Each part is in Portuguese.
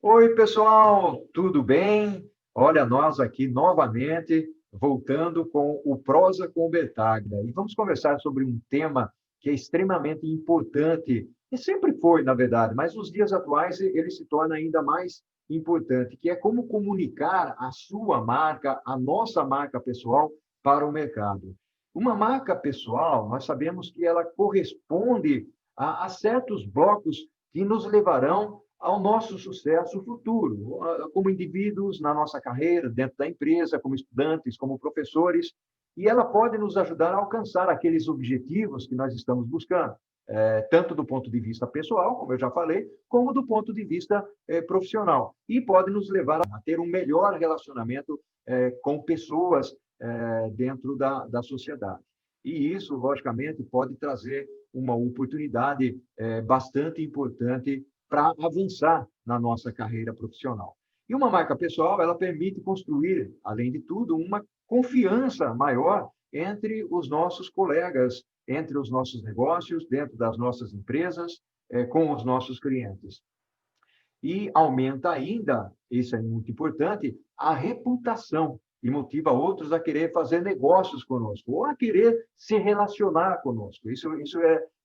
Oi, pessoal, tudo bem? Olha, nós aqui novamente, voltando com o Prosa com o Betaglia. E vamos conversar sobre um tema que é extremamente importante, e sempre foi, na verdade, mas nos dias atuais ele se torna ainda mais importante, que é como comunicar a sua marca, a nossa marca pessoal, para o mercado. Uma marca pessoal, nós sabemos que ela corresponde a certos blocos que nos levarão ao nosso sucesso futuro, como indivíduos na nossa carreira, dentro da empresa, como estudantes, como professores, e ela pode nos ajudar a alcançar aqueles objetivos que nós estamos buscando, tanto do ponto de vista pessoal, como eu já falei, como do ponto de vista profissional. E pode nos levar a ter um melhor relacionamento com pessoas dentro da sociedade. E isso, logicamente, pode trazer uma oportunidade bastante importante para avançar na nossa carreira profissional. E uma marca pessoal, ela permite construir, além de tudo, uma confiança maior entre os nossos colegas, entre os nossos negócios, dentro das nossas empresas, com os nossos clientes. E aumenta ainda, isso é muito importante, a reputação e motiva outros a querer fazer negócios conosco ou a querer se relacionar conosco. Isso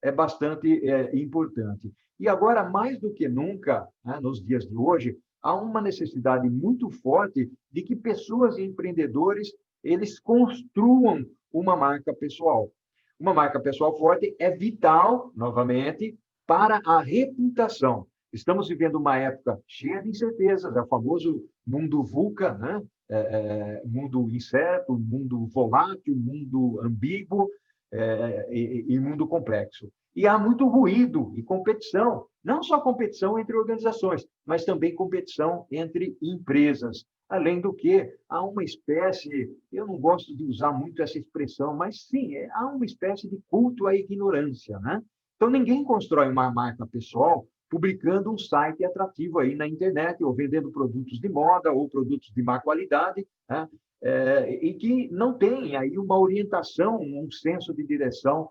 é bastante importante. E agora, mais do que nunca, né, nos dias de hoje, há uma necessidade muito forte de que pessoas e empreendedores eles construam uma marca pessoal. Uma marca pessoal forte é vital, novamente, para a reputação. Estamos vivendo uma época cheia de incertezas, é o famoso mundo VUCA, né? Mundo incerto, mundo volátil, mundo ambíguo e mundo complexo. E há muito ruído e competição, não só competição entre organizações, mas também competição entre empresas. Além do que, há uma espécie, eu não gosto de usar muito essa expressão, mas sim, há uma espécie de culto à ignorância, né? Então, ninguém constrói uma marca pessoal publicando um site atrativo aí na internet, ou vendendo produtos de moda, ou produtos de má qualidade, né? E que não tem aí uma orientação, um senso de direção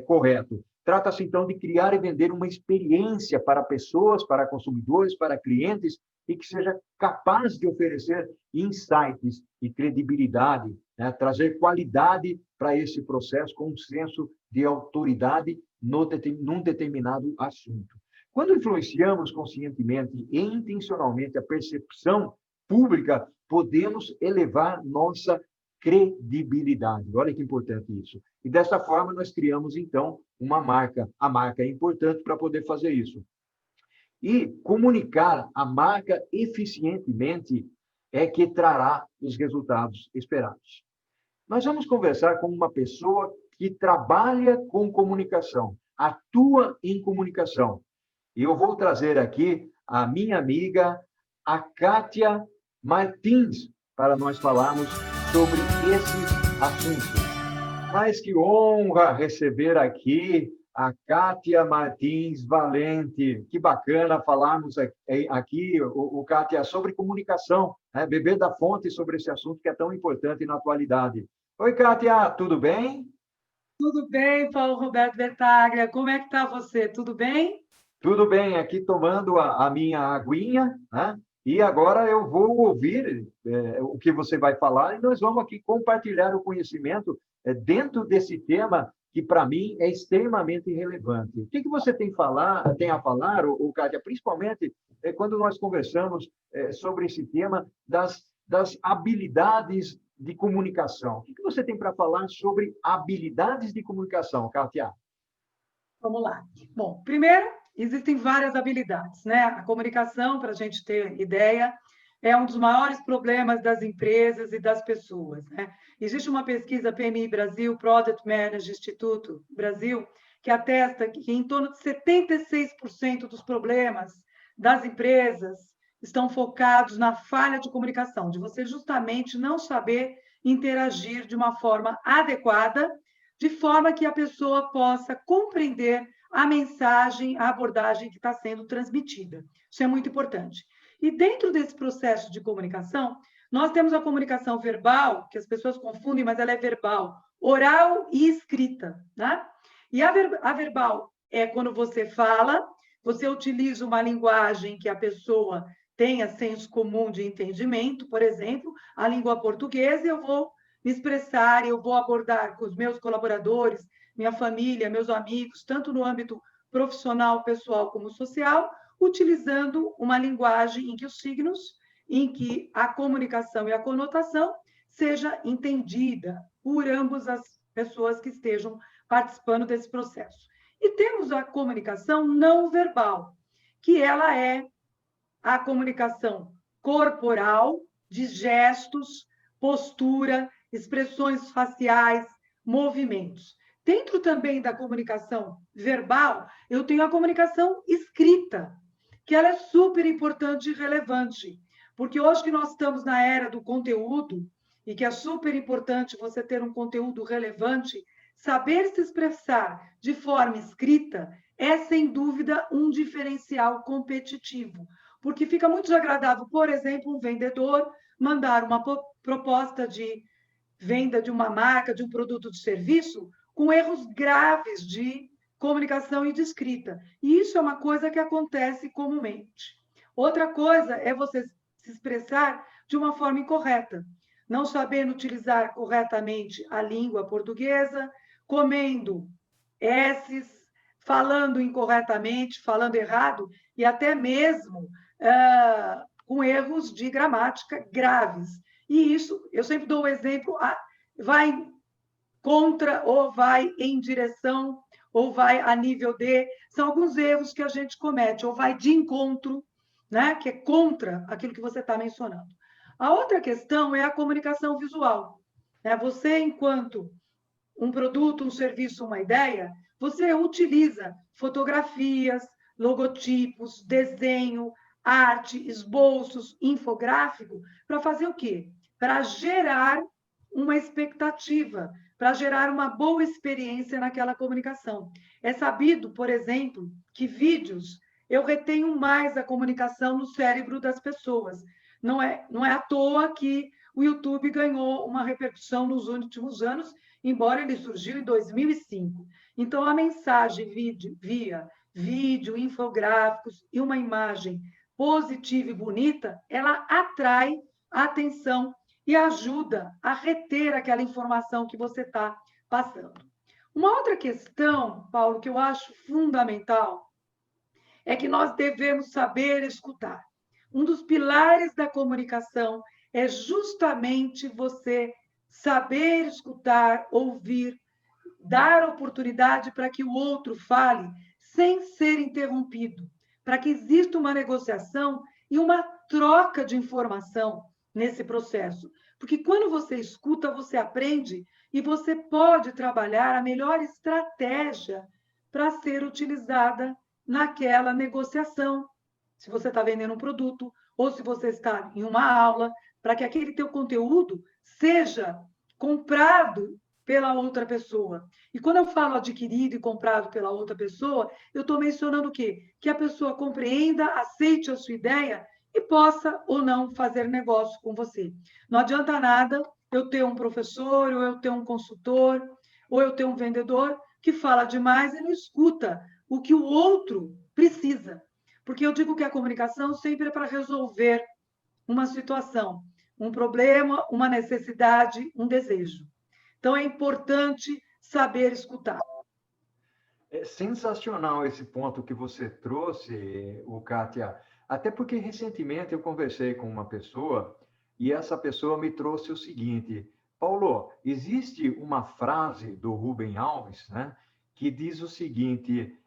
correto. Trata-se, então, de criar e vender uma experiência para pessoas, para consumidores, para clientes, e que seja capaz de oferecer insights e credibilidade, né? Trazer qualidade para esse processo com um senso de autoridade num determinado assunto. Quando influenciamos conscientemente e intencionalmente a percepção pública, podemos elevar nossa credibilidade. Olha que importante isso. E dessa forma, nós criamos, então, uma marca. A marca é importante para poder fazer isso. E comunicar a marca eficientemente é que trará os resultados esperados. Nós vamos conversar com uma pessoa que trabalha com comunicação, atua em comunicação. E eu vou trazer aqui a minha amiga, a Kátia Martins, para nós falarmos sobre esse assunto. Mas que honra receber aqui a Kátia Martins Valente. Que bacana falarmos aqui, Kátia, sobre comunicação, né? Beber da fonte sobre esse assunto que é tão importante na atualidade. Oi, Kátia, tudo bem? Tudo bem, Paulo Roberto Bertaglia? Como é que está você? Tudo bem? Tudo bem, aqui tomando a minha aguinha, né? E agora eu vou ouvir o que você vai falar e nós vamos aqui compartilhar o conhecimento dentro desse tema que, para mim, é extremamente relevante. O que você tem a falar, Kátia, principalmente quando nós conversamos sobre esse tema das habilidades de comunicação? O que você tem para falar sobre habilidades de comunicação, Kátia? Vamos lá. Bom, primeiro, existem várias habilidades, né? A comunicação, para a gente ter ideia, é um dos maiores problemas das empresas e das pessoas, né? Existe uma pesquisa PMI Brasil, Product Management Instituto Brasil, que atesta que em torno de 76% dos problemas das empresas estão focados na falha de comunicação, de você justamente não saber interagir de uma forma adequada, de forma que a pessoa possa compreender a mensagem, a abordagem que está sendo transmitida. Isso é muito importante. E dentro desse processo de comunicação, nós temos a comunicação verbal, que as pessoas confundem, mas ela é verbal, oral e escrita, né? E a verbal é quando você fala, você utiliza uma linguagem que a pessoa tenha senso comum de entendimento, por exemplo, a língua portuguesa, eu vou me expressar, eu vou abordar com os meus colaboradores, minha família, meus amigos, tanto no âmbito profissional, pessoal como social, utilizando uma linguagem em que os signos, em que a comunicação e a conotação seja entendida por ambas as pessoas que estejam participando desse processo. E temos a comunicação não verbal, que ela é a comunicação corporal, de gestos, postura, expressões faciais, movimentos. Dentro também da comunicação verbal, eu tenho a comunicação escrita, que ela é super importante e relevante, porque hoje que nós estamos na era do conteúdo, e que é super importante você ter um conteúdo relevante, saber se expressar de forma escrita é, sem dúvida, um diferencial competitivo, porque fica muito desagradável, por exemplo, um vendedor mandar uma proposta de venda de uma marca, de um produto de serviço, com erros graves de comunicação e de escrita. E isso é uma coisa que acontece comumente. Outra coisa é você se expressar de uma forma incorreta, não sabendo utilizar corretamente a língua portuguesa, comendo S's, falando incorretamente, falando errado, e até mesmo com erros de gramática graves. E isso, eu sempre dou o exemplo, vai contra, ou vai em direção, ou vai a nível de, são alguns erros que a gente comete, ou vai de encontro, né, que é contra aquilo que você está mencionando. A outra questão é a comunicação visual. Né? Você, enquanto um produto, um serviço, uma ideia, você utiliza fotografias, logotipos, desenho, arte, esboços, infográfico, para fazer o quê? Para gerar uma expectativa, para gerar uma boa experiência naquela comunicação. É sabido, por exemplo, que vídeos eu retenho mais a comunicação no cérebro das pessoas. Não é à toa que o YouTube ganhou uma repercussão nos últimos anos, embora ele surgiu em 2005. Então, a mensagem via vídeo, infográficos e uma imagem positiva e bonita, ela atrai a atenção e ajuda a reter aquela informação que você está passando. Uma outra questão, Paulo, que eu acho fundamental, é que nós devemos saber escutar. Um dos pilares da comunicação é justamente você saber escutar, ouvir, dar oportunidade para que o outro fale sem ser interrompido, para que exista uma negociação e uma troca de informação nesse processo. Porque quando você escuta, você aprende e você pode trabalhar a melhor estratégia para ser utilizada naquela negociação. Se você está vendendo um produto ou se você está em uma aula, para que aquele teu conteúdo seja comprado pela outra pessoa. E quando eu falo adquirido e comprado pela outra pessoa, eu estou mencionando o quê? Que a pessoa compreenda, aceite a sua ideia e possa ou não fazer negócio com você. Não adianta nada eu ter um professor, ou eu ter um consultor, ou eu ter um vendedor que fala demais e não escuta o que o outro precisa. Porque eu digo que a comunicação sempre é para resolver uma situação, um problema, uma necessidade, um desejo. Então, é importante saber escutar. É sensacional esse ponto que você trouxe, Kátia. Até porque recentemente eu conversei com uma pessoa e essa pessoa me trouxe o seguinte: Paulo, existe uma frase do Rubem Alves, né, que diz o seguinte: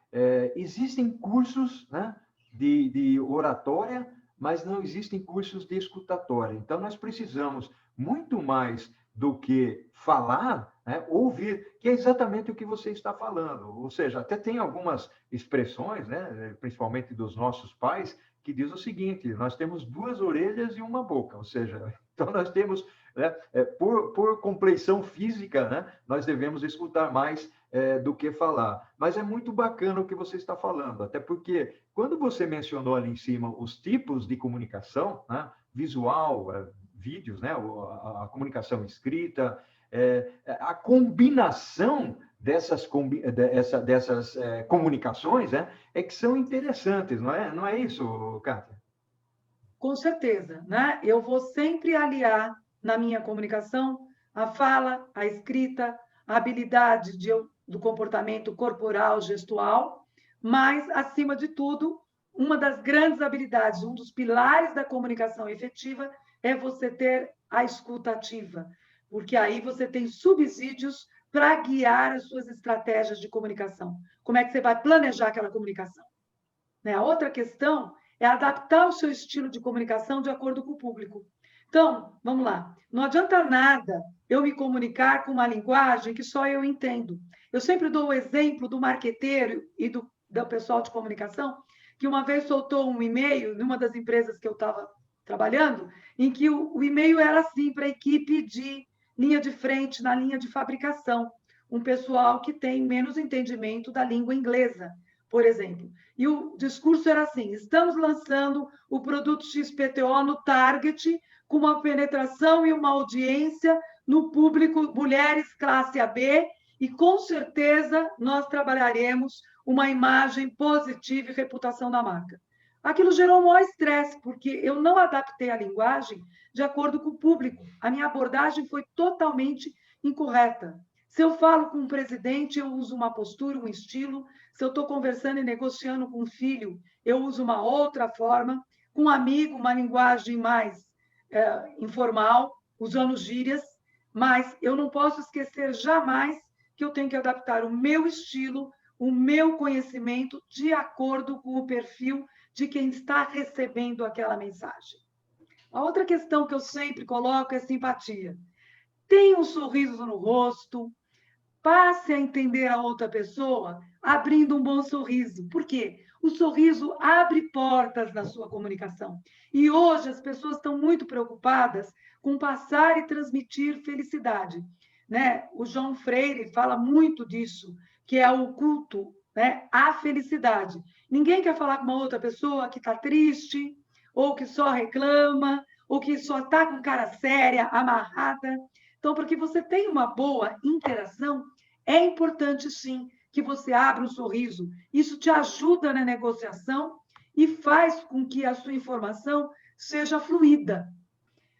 existem cursos, né, de oratória, mas não existem cursos de escutatória. Então, nós precisamos muito mais do que falar, né, ouvir, que é exatamente o que você está falando. Ou seja, até tem algumas expressões, né, principalmente dos nossos pais, que diz o seguinte: nós temos duas orelhas e uma boca. Ou seja, então nós temos, né, por compleição física, né, nós devemos escutar mais do que falar. Mas é muito bacana o que você está falando, até porque quando você mencionou ali em cima os tipos de comunicação, né, visual, vídeos, né, a comunicação escrita, a combinação dessas comunicações, né, é que são interessantes, não é isso, Kátia? Com certeza, né? Eu vou sempre aliar na minha comunicação a fala, a escrita, a habilidade do comportamento corporal, gestual, mas, acima de tudo, uma das grandes habilidades, um dos pilares da comunicação efetiva é você ter a escuta ativa, porque aí você tem subsídios para guiar as suas estratégias de comunicação. Como é que você vai planejar aquela comunicação? Né? A outra questão é adaptar o seu estilo de comunicação de acordo com o público. Então, vamos lá. Não adianta nada eu me comunicar com uma linguagem que só eu entendo. Eu sempre dou o exemplo do marqueteiro e do pessoal de comunicação, que uma vez soltou um e-mail numa das empresas que eu estava trabalhando, em que o e-mail era assim para a equipe de linha de frente na linha de fabricação, um pessoal que tem menos entendimento da língua inglesa, por exemplo. E o discurso era assim: estamos lançando o produto XPTO no Target, com uma penetração e uma audiência no público mulheres classe AB, e com certeza nós trabalharemos uma imagem positiva e reputação da marca. Aquilo gerou um maior estresse, porque eu não adaptei a linguagem de acordo com o público. A minha abordagem foi totalmente incorreta. Se eu falo com um presidente, eu uso uma postura, um estilo. Se eu estou conversando e negociando com um filho, eu uso uma outra forma. Com um amigo, uma linguagem mais informal, usando gírias. Mas eu não posso esquecer jamais que eu tenho que adaptar o meu estilo, o meu conhecimento, de acordo com o perfil de quem está recebendo aquela mensagem. A outra questão que eu sempre coloco é simpatia. Tenha um sorriso no rosto, passe a entender a outra pessoa abrindo um bom sorriso. Por quê? O sorriso abre portas na sua comunicação. E hoje as pessoas estão muito preocupadas com passar e transmitir felicidade. Né? O João Freire fala muito disso, que é o culto, né, à felicidade. Ninguém quer falar com uma outra pessoa que está triste, ou que só reclama, ou que só está com cara séria, amarrada. Então, para que você tenha uma boa interação, é importante, sim, que você abra um sorriso. Isso te ajuda na negociação e faz com que a sua informação seja fluida.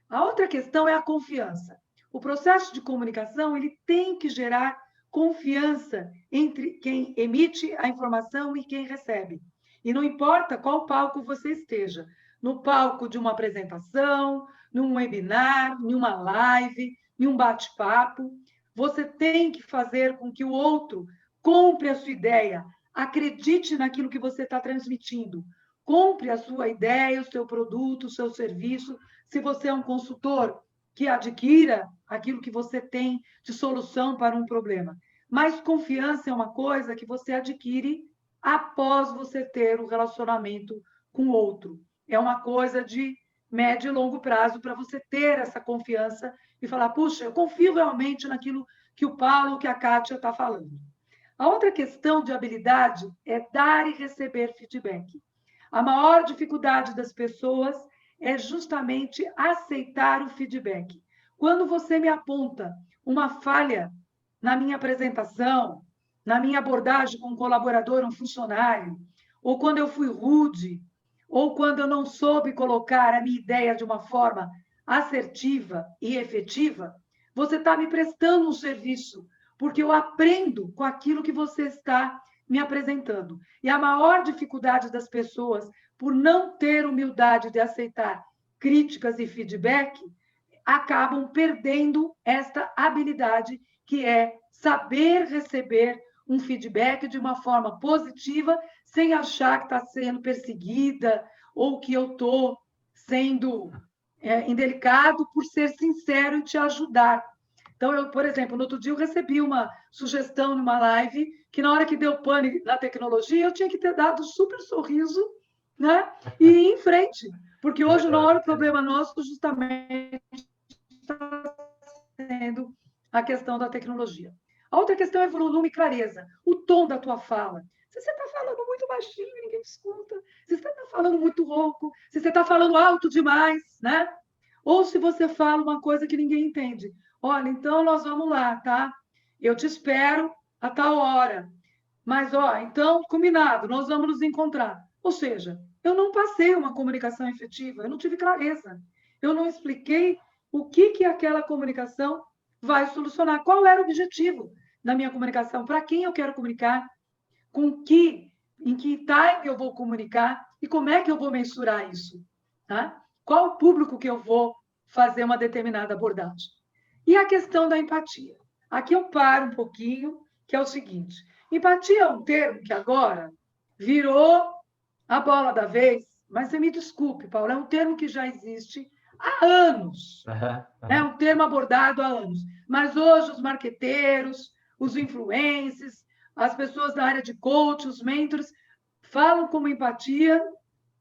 A outra questão é a confiança. O processo de comunicação ele tem que gerar confiança entre quem emite a informação e quem recebe. E não importa qual palco você esteja, no palco de uma apresentação, num webinar, numa live, em um bate-papo, você tem que fazer com que o outro compre a sua ideia, acredite naquilo que você está transmitindo, compre a sua ideia, o seu produto, o seu serviço. Se você é um consultor, que adquira aquilo que você tem de solução para um problema. Mas confiança é uma coisa que você adquire após você ter um relacionamento com o outro. É uma coisa de médio e longo prazo para você ter essa confiança e falar, puxa, eu confio realmente naquilo que o Paulo, que a Kátia está falando. A outra questão de habilidade é dar e receber feedback. A maior dificuldade das pessoas é justamente aceitar o feedback. Quando você me aponta uma falha na minha apresentação, na minha abordagem com um colaborador, um funcionário, ou quando eu fui rude, ou quando eu não soube colocar a minha ideia de uma forma assertiva e efetiva, você está me prestando um serviço, porque eu aprendo com aquilo que você está me apresentando. E a maior dificuldade das pessoas, por não ter humildade de aceitar críticas e feedback, acabam perdendo esta habilidade, que é saber receber um feedback de uma forma positiva, sem achar que está sendo perseguida ou que eu estou sendo indelicado por ser sincero e te ajudar. Então, eu, por exemplo, no outro dia eu recebi uma sugestão numa live que na hora que deu pane na tecnologia, eu tinha que ter dado um super sorriso, né? E ir em frente. Porque hoje, na hora, o problema nosso justamente está sendo a questão da tecnologia. A outra questão é volume e clareza. O tom da tua fala. Se você está falando muito baixinho, ninguém escuta. Se você está falando muito rouco, se você está falando alto demais, né? Ou se você fala uma coisa que ninguém entende. Olha, então nós vamos lá, tá? Eu te espero a tal hora. Mas, ó, então, combinado, nós vamos nos encontrar. Ou seja, eu não passei uma comunicação efetiva, eu não tive clareza, eu não expliquei o que aquela comunicação vai solucionar, qual era o objetivo da minha comunicação, para quem eu quero comunicar, em que time eu vou comunicar e como é que eu vou mensurar isso, tá? Qual o público que eu vou fazer uma determinada abordagem. E a questão da empatia. Aqui eu paro um pouquinho, que é o seguinte, empatia é um termo que agora virou a bola da vez, mas você me desculpe, Paulo, é um termo que já existe há anos. É um termo abordado há anos. Mas hoje os marqueteiros, os influencers, as pessoas da área de coach, os mentors, falam como empatia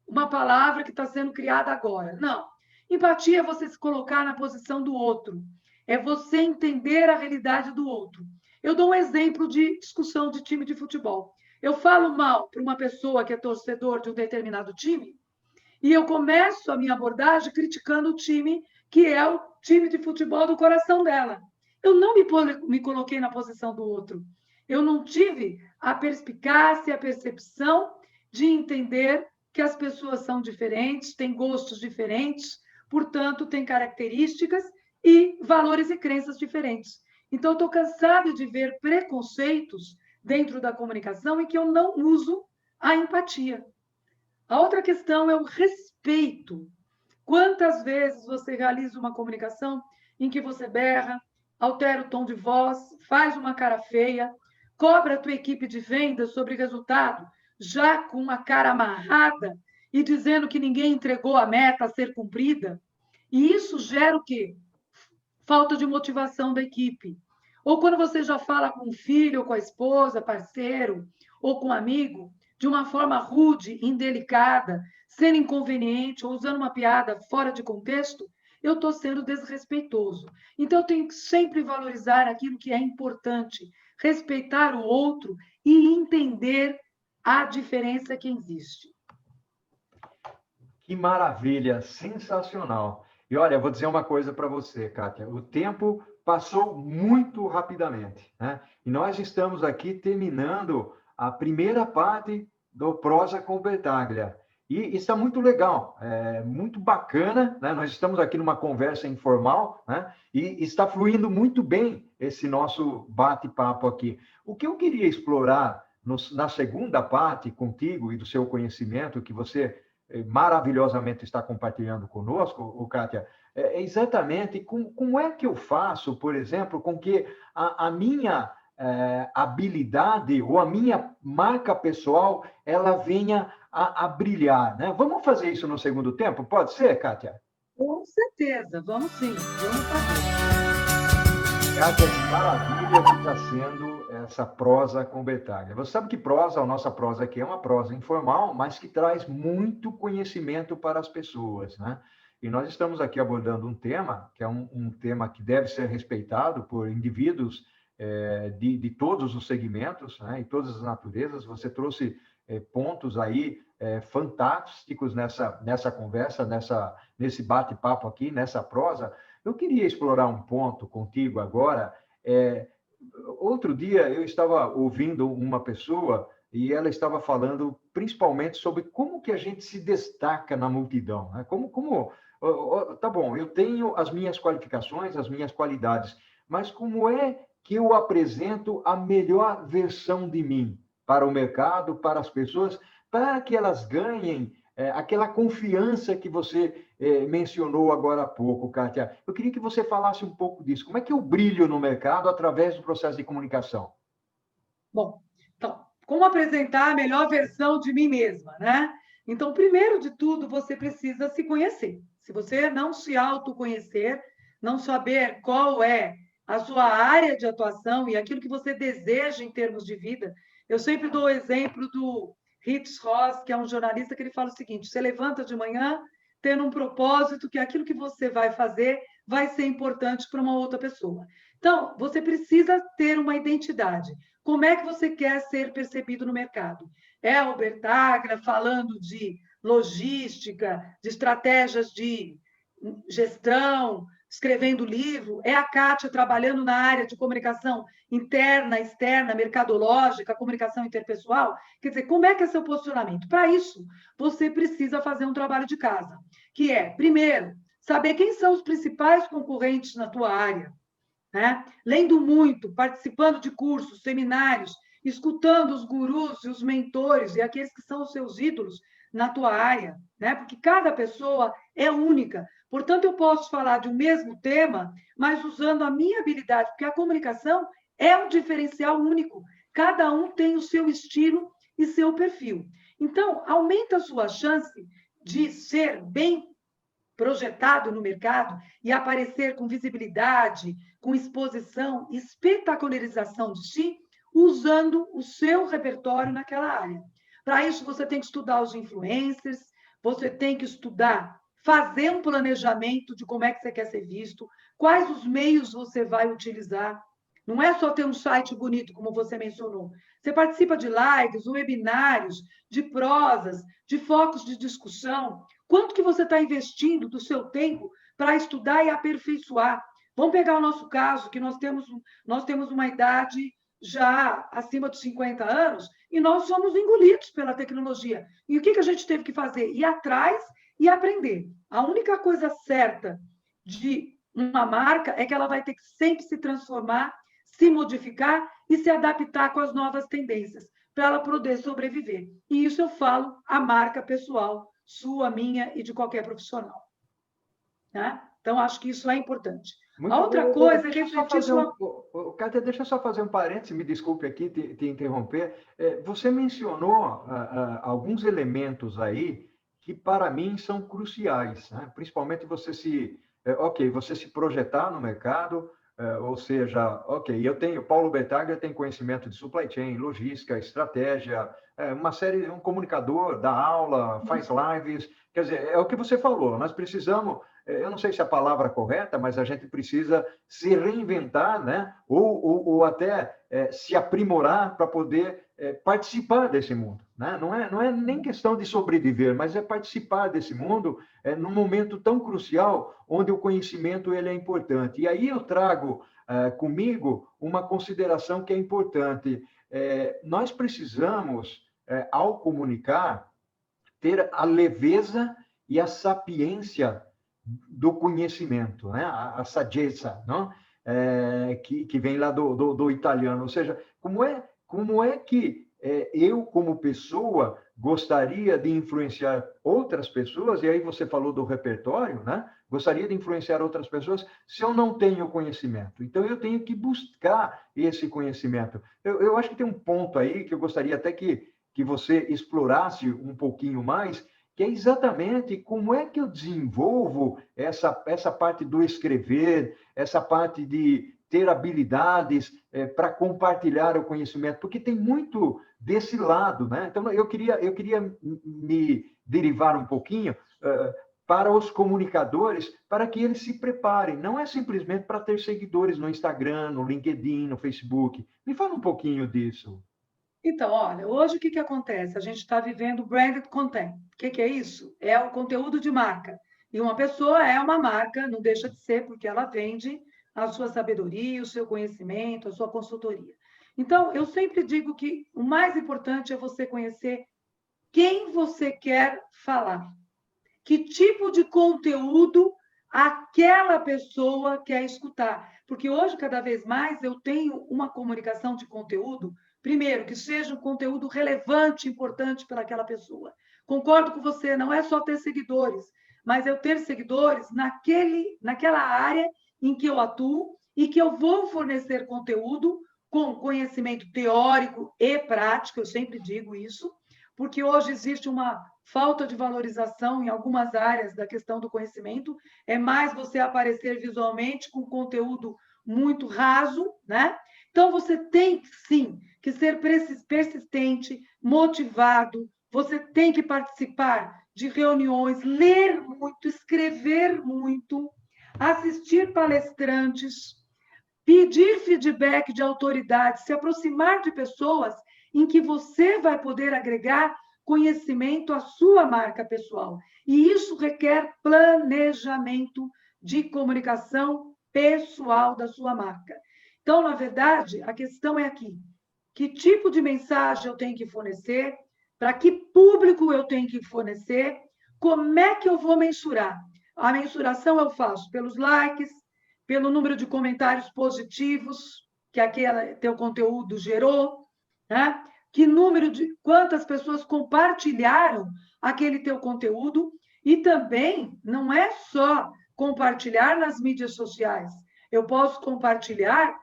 uma palavra que está sendo criada agora. Não. Empatia é você se colocar na posição do outro. É você entender a realidade do outro. Eu dou um exemplo de discussão de time de futebol. Eu falo mal para uma pessoa que é torcedor de um determinado time e eu começo a minha abordagem criticando o time que é o time de futebol do coração dela. Eu não me coloquei na posição do outro. Eu não tive a perspicácia, a percepção de entender que as pessoas são diferentes, têm gostos diferentes, portanto, têm características e valores e crenças diferentes. Então, eu estou cansada de ver preconceitos dentro da comunicação em que eu não uso a empatia. A outra questão é o respeito. Quantas vezes você realiza uma comunicação em que você berra, altera o tom de voz, faz uma cara feia, cobra a tua equipe de vendas sobre resultado, já com uma cara amarrada e dizendo que ninguém entregou a meta a ser cumprida? E isso gera o quê? Falta de motivação da equipe. Ou quando você já fala com o filho, ou com a esposa, parceiro, ou com um amigo, de uma forma rude, indelicada, sendo inconveniente, ou usando uma piada fora de contexto, eu estou sendo desrespeitoso. Então, eu tenho que sempre valorizar aquilo que é importante, respeitar o outro e entender a diferença que existe. Que maravilha, sensacional. E olha, eu vou dizer uma coisa para você, Kátia. O tempo passou muito rapidamente, né? E nós estamos aqui terminando a primeira parte do Prosa com Bertaglia. E está muito legal, muito bacana, né? Nós estamos aqui numa conversa informal, né? E está fluindo muito bem esse nosso bate-papo aqui. O que eu queria explorar na segunda parte contigo e do seu conhecimento que você maravilhosamente está compartilhando conosco, Kátia, é exatamente como é que eu faço, por exemplo, com que a minha habilidade ou a minha marca pessoal ela venha a brilhar, né? Vamos fazer isso no segundo tempo? Pode ser, Kátia? Com certeza, vamos sim, vamos fazer. Kátia, que maravilha que está sendo essa prosa com Bertaglia. Você sabe que prosa, a nossa prosa aqui é uma prosa informal, mas que traz muito conhecimento para as pessoas, né? E nós estamos aqui abordando um tema, que é um tema que deve ser respeitado por indivíduos de todos os segmentos, né? E todas as naturezas. Você trouxe pontos aí fantásticos nessa conversa, nesse bate-papo aqui, nessa prosa. Eu queria explorar um ponto contigo agora. Outro dia eu estava ouvindo uma pessoa e ela estava falando principalmente sobre como que a gente se destaca na multidão, né? Tá bom, eu tenho as minhas qualificações, as minhas qualidades, mas como é que eu apresento a melhor versão de mim para o mercado, para as pessoas, para que elas ganhem aquela confiança que você mencionou agora há pouco, Kátia. Eu queria que você falasse um pouco disso. Como é que eu brilho no mercado através do processo de comunicação? Bom, então, como apresentar a melhor versão de mim mesma, né? Então, primeiro de tudo, você precisa se conhecer. Se você não se autoconhecer, não saber qual é a sua área de atuação e aquilo que você deseja em termos de vida, eu sempre dou o exemplo do Rich Ross, que é um jornalista, que ele fala o seguinte: você levanta de manhã tendo um propósito que aquilo que você vai fazer vai ser importante para uma outra pessoa. Então, você precisa ter uma identidade. Como é que você quer ser percebido no mercado? É o Bertaglia falando de logística, de estratégias de gestão, escrevendo livro, é a Kátia trabalhando na área de comunicação interna, externa, mercadológica, comunicação interpessoal. Quer dizer, como é que é seu posicionamento? Para isso, você precisa fazer um trabalho de casa, que é, primeiro, saber quem são os principais concorrentes na tua área, né? Lendo muito, participando de cursos, seminários, escutando os gurus e os mentores e aqueles que são os seus ídolos na tua área, né? Porque cada pessoa é única. Portanto, eu posso falar de um mesmo tema, mas usando a minha habilidade, porque a comunicação é um diferencial único. Cada um tem o seu estilo e seu perfil. Então, aumenta a sua chance de ser bem projetado no mercado e aparecer com visibilidade, com exposição, espetacularização de si, usando o seu repertório naquela área. Para isso, você tem que estudar os influencers, você tem que estudar, fazer um planejamento de como é que você quer ser visto, quais os meios você vai utilizar. Não é só ter um site bonito, como você mencionou. Você participa de lives, webinários, de prosas, de focos de discussão. Quanto que você está investindo do seu tempo para estudar e aperfeiçoar? Vamos pegar o nosso caso, que nós temos uma idade já acima dos 50 anos e nós somos engolidos pela tecnologia. E o que a gente teve que fazer? Ir atrás e aprender. A única coisa certa de uma marca é que ela vai ter que sempre se transformar, se modificar e se adaptar com as novas tendências, para ela poder sobreviver. E isso eu falo a marca pessoal, sua, minha e de qualquer profissional. Né? Então, acho que isso é importante. Muito a outra bom. coisa é refletir Kátia, deixa eu só fazer um parênteses, me desculpe aqui te interromper. Você mencionou alguns elementos aí que, para mim, são cruciais, né? Principalmente você se projetar no mercado, ou seja, Paulo Bertaglia tem conhecimento de supply chain, logística, estratégia, um comunicador, dá aula, faz lives, quer dizer, é o que você falou, nós precisamos, eu não sei se é a palavra correta, mas a gente precisa se reinventar, né? ou até se aprimorar para poder participar desse mundo, né? Não é nem questão de sobreviver, mas é participar desse mundo num momento tão crucial, onde o conhecimento ele é importante. E aí eu trago comigo uma consideração que é importante. Nós precisamos, ao comunicar, ter a leveza e a sapiência do conhecimento, né? A saggezza, não? Que vem lá do italiano. Ou seja, como é que eu, como pessoa, gostaria de influenciar outras pessoas, e aí você falou do repertório, né? Gostaria de influenciar outras pessoas se eu não tenho conhecimento. Então, eu tenho que buscar esse conhecimento. Eu acho que tem um ponto aí que eu gostaria até que você explorasse um pouquinho mais, que é exatamente como é que eu desenvolvo essa parte do escrever, essa parte de ter habilidades para compartilhar o conhecimento, porque tem muito desse lado, né? Então, eu queria me derivar um pouquinho para os comunicadores, para que eles se preparem. Não é simplesmente para ter seguidores no Instagram, no LinkedIn, no Facebook. Me fala um pouquinho disso. Então, olha, hoje o que acontece? A gente está vivendo branded content. O que é isso? É o conteúdo de marca. E uma pessoa é uma marca, não deixa de ser, porque ela vende a sua sabedoria, o seu conhecimento, a sua consultoria. Então, eu sempre digo que o mais importante é você conhecer quem você quer falar. Que tipo de conteúdo aquela pessoa quer escutar. Porque hoje, cada vez mais, eu tenho uma comunicação de conteúdo. Primeiro, que seja um conteúdo relevante, importante para aquela pessoa. Concordo com você, não é só ter seguidores, mas eu ter seguidores naquela área em que eu atuo e que eu vou fornecer conteúdo com conhecimento teórico e prático, eu sempre digo isso, porque hoje existe uma falta de valorização em algumas áreas da questão do conhecimento, é mais você aparecer visualmente com conteúdo muito raso, né? Então, você tem, sim, que ser persistente, motivado, você tem que participar de reuniões, ler muito, escrever muito, assistir palestrantes, pedir feedback de autoridades, se aproximar de pessoas em que você vai poder agregar conhecimento à sua marca pessoal. E isso requer planejamento de comunicação pessoal da sua marca. Então, na verdade, a questão é aqui: que tipo de mensagem eu tenho que fornecer, para que público eu tenho que fornecer, como é que eu vou mensurar? A mensuração eu faço pelos likes, pelo número de comentários positivos que aquele teu conteúdo gerou, né? Que número de quantas pessoas compartilharam aquele teu conteúdo, e também não é só compartilhar nas mídias sociais. Eu posso compartilhar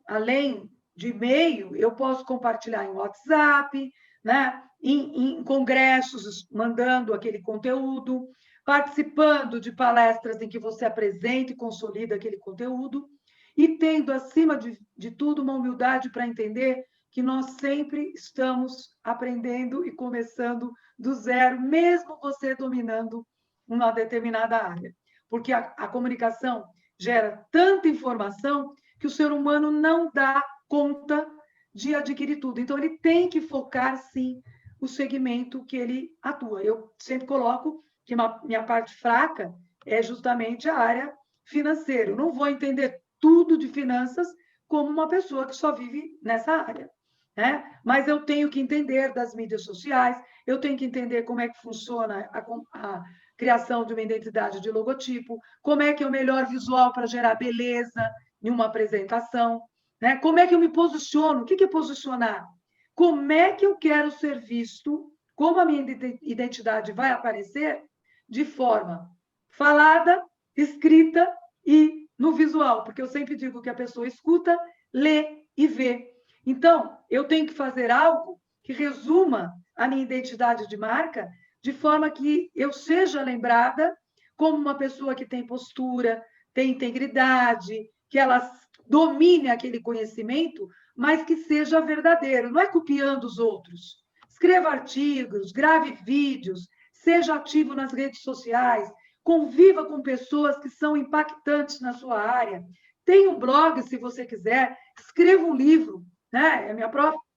além de e-mail, eu posso compartilhar em WhatsApp, né? Em congressos, mandando aquele conteúdo, participando de palestras em que você apresenta e consolida aquele conteúdo, e tendo, acima de tudo, uma humildade para entender que nós sempre estamos aprendendo e começando do zero, mesmo você dominando uma determinada área. Porque a comunicação gera tanta informação que o ser humano não dá conta de adquirir tudo. Então, ele tem que focar, sim, o segmento que ele atua. Eu sempre coloco que minha parte fraca é justamente a área financeira. Eu não vou entender tudo de finanças como uma pessoa que só vive nessa área, né? Mas eu tenho que entender das mídias sociais, eu tenho que entender como é que funciona a criação de uma identidade de logotipo, como é que é o melhor visual para gerar beleza em uma apresentação, né? Como é que eu me posiciono? O que é posicionar? Como é que eu quero ser visto? Como a minha identidade vai aparecer de forma falada, escrita e no visual, porque eu sempre digo que a pessoa escuta, lê e vê. Então, eu tenho que fazer algo que resuma a minha identidade de marca de forma que eu seja lembrada como uma pessoa que tem postura, tem integridade, que ela domine aquele conhecimento, mas que seja verdadeiro, não é copiando os outros. Escreva artigos, grave vídeos, seja ativo nas redes sociais, conviva com pessoas que são impactantes na sua área. Tenha um blog, se você quiser, escreva um livro, né? A minha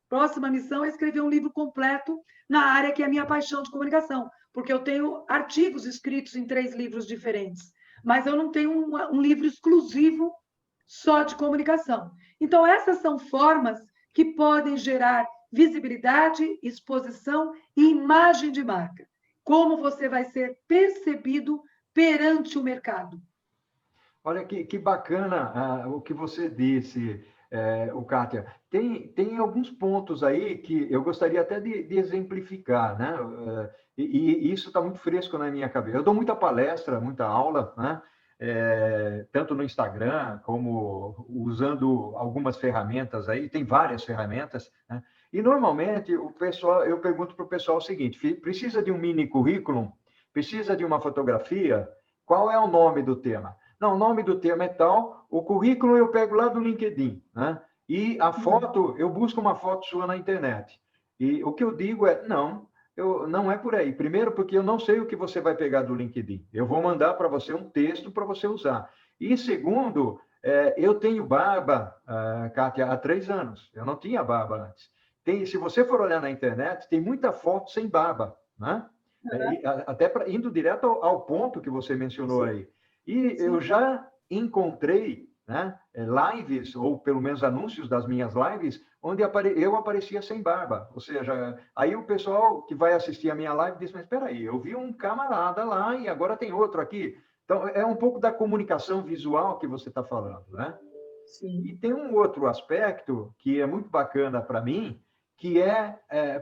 próxima missão é escrever um livro completo na área que é a minha paixão de comunicação, porque eu tenho artigos escritos em 3 livros diferentes, mas eu não tenho um livro exclusivo só de comunicação. Então, essas são formas que podem gerar visibilidade, exposição e imagem de marca. Como você vai ser percebido perante o mercado. Olha que bacana o que você disse, o Kátia. Tem alguns pontos aí que eu gostaria até de exemplificar, né? E isso está muito fresco na minha cabeça. Eu dou muita palestra, muita aula, né? Tanto no Instagram como usando algumas ferramentas aí, tem várias ferramentas, né? E normalmente eu pergunto para o pessoal o seguinte: precisa de um mini currículo? Precisa de uma fotografia? Qual é o nome do tema? Não, o nome do tema é tal, o currículo eu pego lá do LinkedIn, né? E a foto, eu busco uma foto sua na internet. E o que eu digo é, não é por aí. Primeiro, porque eu não sei o que você vai pegar do LinkedIn. Eu vou mandar para você um texto para você usar. E segundo, eu tenho barba, Kátia, há 3 anos. Eu não tinha barba antes. Se você for olhar na internet, tem muita foto sem barba, né? Até indo direto ao ponto que você mencionou aí. E eu já encontrei, né, lives, ou pelo menos anúncios das minhas lives, onde eu aparecia sem barba. Ou seja, aí o pessoal que vai assistir a minha live diz, mas espera aí, eu vi um camarada lá e agora tem outro aqui. Então, é um pouco da comunicação visual que você está falando, né? Sim. E tem um outro aspecto que é muito bacana para mim, que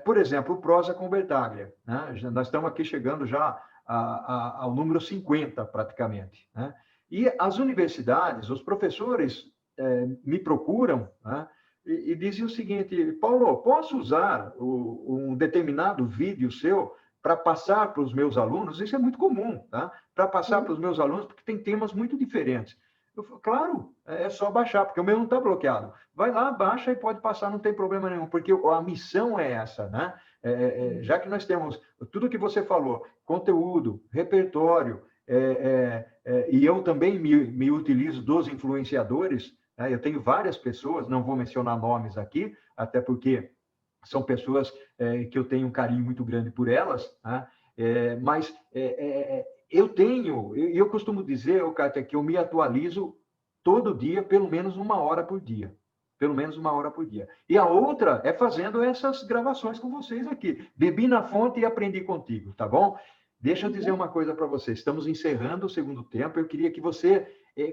por exemplo, o Prosa com Bertaglia, né? Nós estamos aqui chegando já ao número 50, praticamente, né? E as universidades, os professores me procuram, né? E dizem o seguinte: Paulo, posso usar um determinado vídeo seu para passar para os meus alunos? Isso é muito comum, tá? Para passar para os meus alunos, porque tem temas muito diferentes. Eu falo, claro, é só baixar, porque o meu não está bloqueado. Vai lá, baixa e pode passar, não tem problema nenhum, porque a missão é essa, né? Já que nós temos tudo que você falou, conteúdo, repertório, e eu também me utilizo dos influenciadores, né? Eu tenho várias pessoas, não vou mencionar nomes aqui, até porque são pessoas que eu tenho um carinho muito grande por elas, né? Mas eu costumo dizer, Kátia, que eu me atualizo todo dia, pelo menos 1 hora por dia. Pelo menos 1 hora por dia. E a outra é fazendo essas gravações com vocês aqui. Bebi na fonte e aprendi contigo, tá bom? Deixa eu dizer uma coisa para você. Estamos encerrando o segundo tempo. Eu queria que você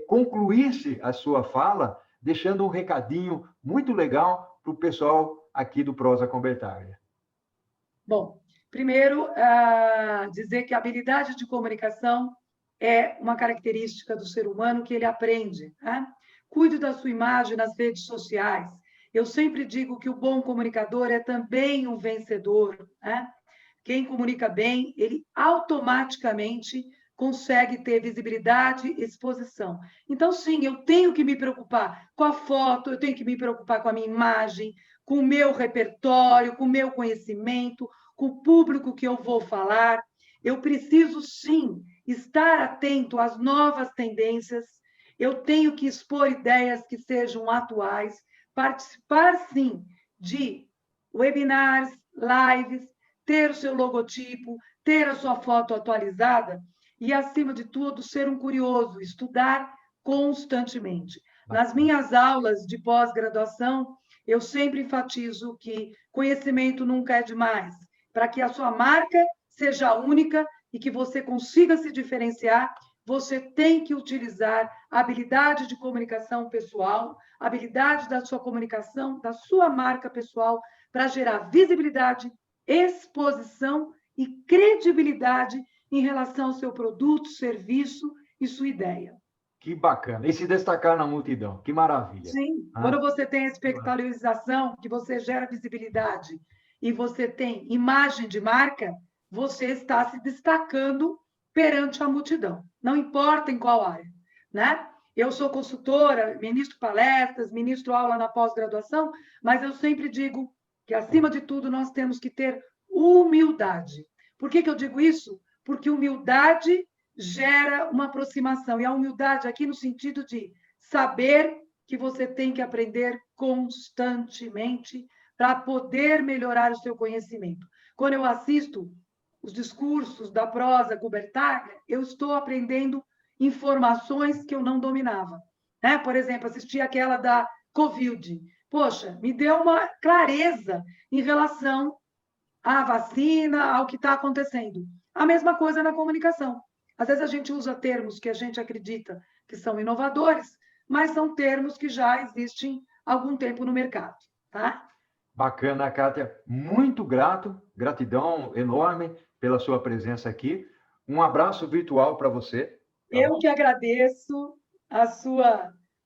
concluísse a sua fala, deixando um recadinho muito legal para o pessoal aqui do Prosa com Bertaglia. Bom, primeiro, dizer que a habilidade de comunicação é uma característica do ser humano que ele aprende, né? Cuide da sua imagem nas redes sociais. Eu sempre digo que o bom comunicador é também um vencedor, né? Quem comunica bem, ele automaticamente consegue ter visibilidade e exposição. Então, sim, eu tenho que me preocupar com a foto, eu tenho que me preocupar com a minha imagem, com o meu repertório, com o meu conhecimento, com o público que eu vou falar. Eu preciso, sim, estar atento às novas tendências. Eu tenho que expor ideias que sejam atuais, participar, sim, de webinars, lives, ter o seu logotipo, ter a sua foto atualizada e, acima de tudo, ser um curioso, estudar constantemente. Nas minhas aulas de pós-graduação, eu sempre enfatizo que conhecimento nunca é demais, para que a sua marca seja única e que você consiga se diferenciar. Você tem que utilizar a habilidade de comunicação pessoal, a habilidade da sua comunicação, da sua marca pessoal, para gerar visibilidade, exposição e credibilidade em relação ao seu produto, serviço e sua ideia. Que bacana. E se destacar na multidão. Que maravilha. Sim. Quando você tem a espectralização, que você gera visibilidade e você tem imagem de marca, você está se destacando perante a multidão. Não importa em qual área, né? Eu sou consultora, ministro palestras, ministro aula na pós-graduação, mas eu sempre digo que, acima de tudo, nós temos que ter humildade. Por que eu digo isso? Porque humildade gera uma aproximação. E a humildade aqui no sentido de saber que você tem que aprender constantemente para poder melhorar o seu conhecimento. Quando eu assisto os discursos da prosa com Bertaglia, eu estou aprendendo informações que eu não dominava. Né? Por exemplo, assisti aquela da Covid. Poxa, me deu uma clareza em relação à vacina, ao que está acontecendo. A mesma coisa na comunicação. Às vezes a gente usa termos que a gente acredita que são inovadores, mas são termos que já existem há algum tempo no mercado. Tá? Bacana, Kátia. Muito grato, gratidão enorme pela sua presença aqui. Um abraço virtual para você. Tá? Eu que agradeço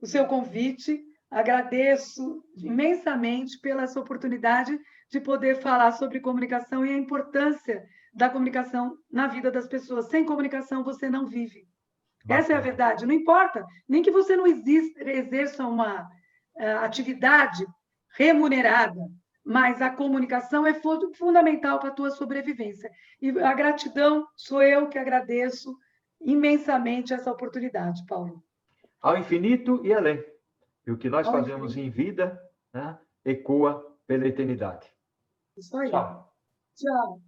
o seu convite, agradeço imensamente pela essa oportunidade de poder falar sobre comunicação e a importância da comunicação na vida das pessoas. Sem comunicação, você não vive. Bacana. Essa é a verdade. Não importa, nem que você não exerça uma atividade remunerada, mas a comunicação é fundamental para a tua sobrevivência. E a gratidão, sou eu que agradeço imensamente essa oportunidade, Paulo. Ao infinito e além. E o que nós fazemos em vida, né, ecoa pela eternidade. Isso aí. Tchau. Tchau.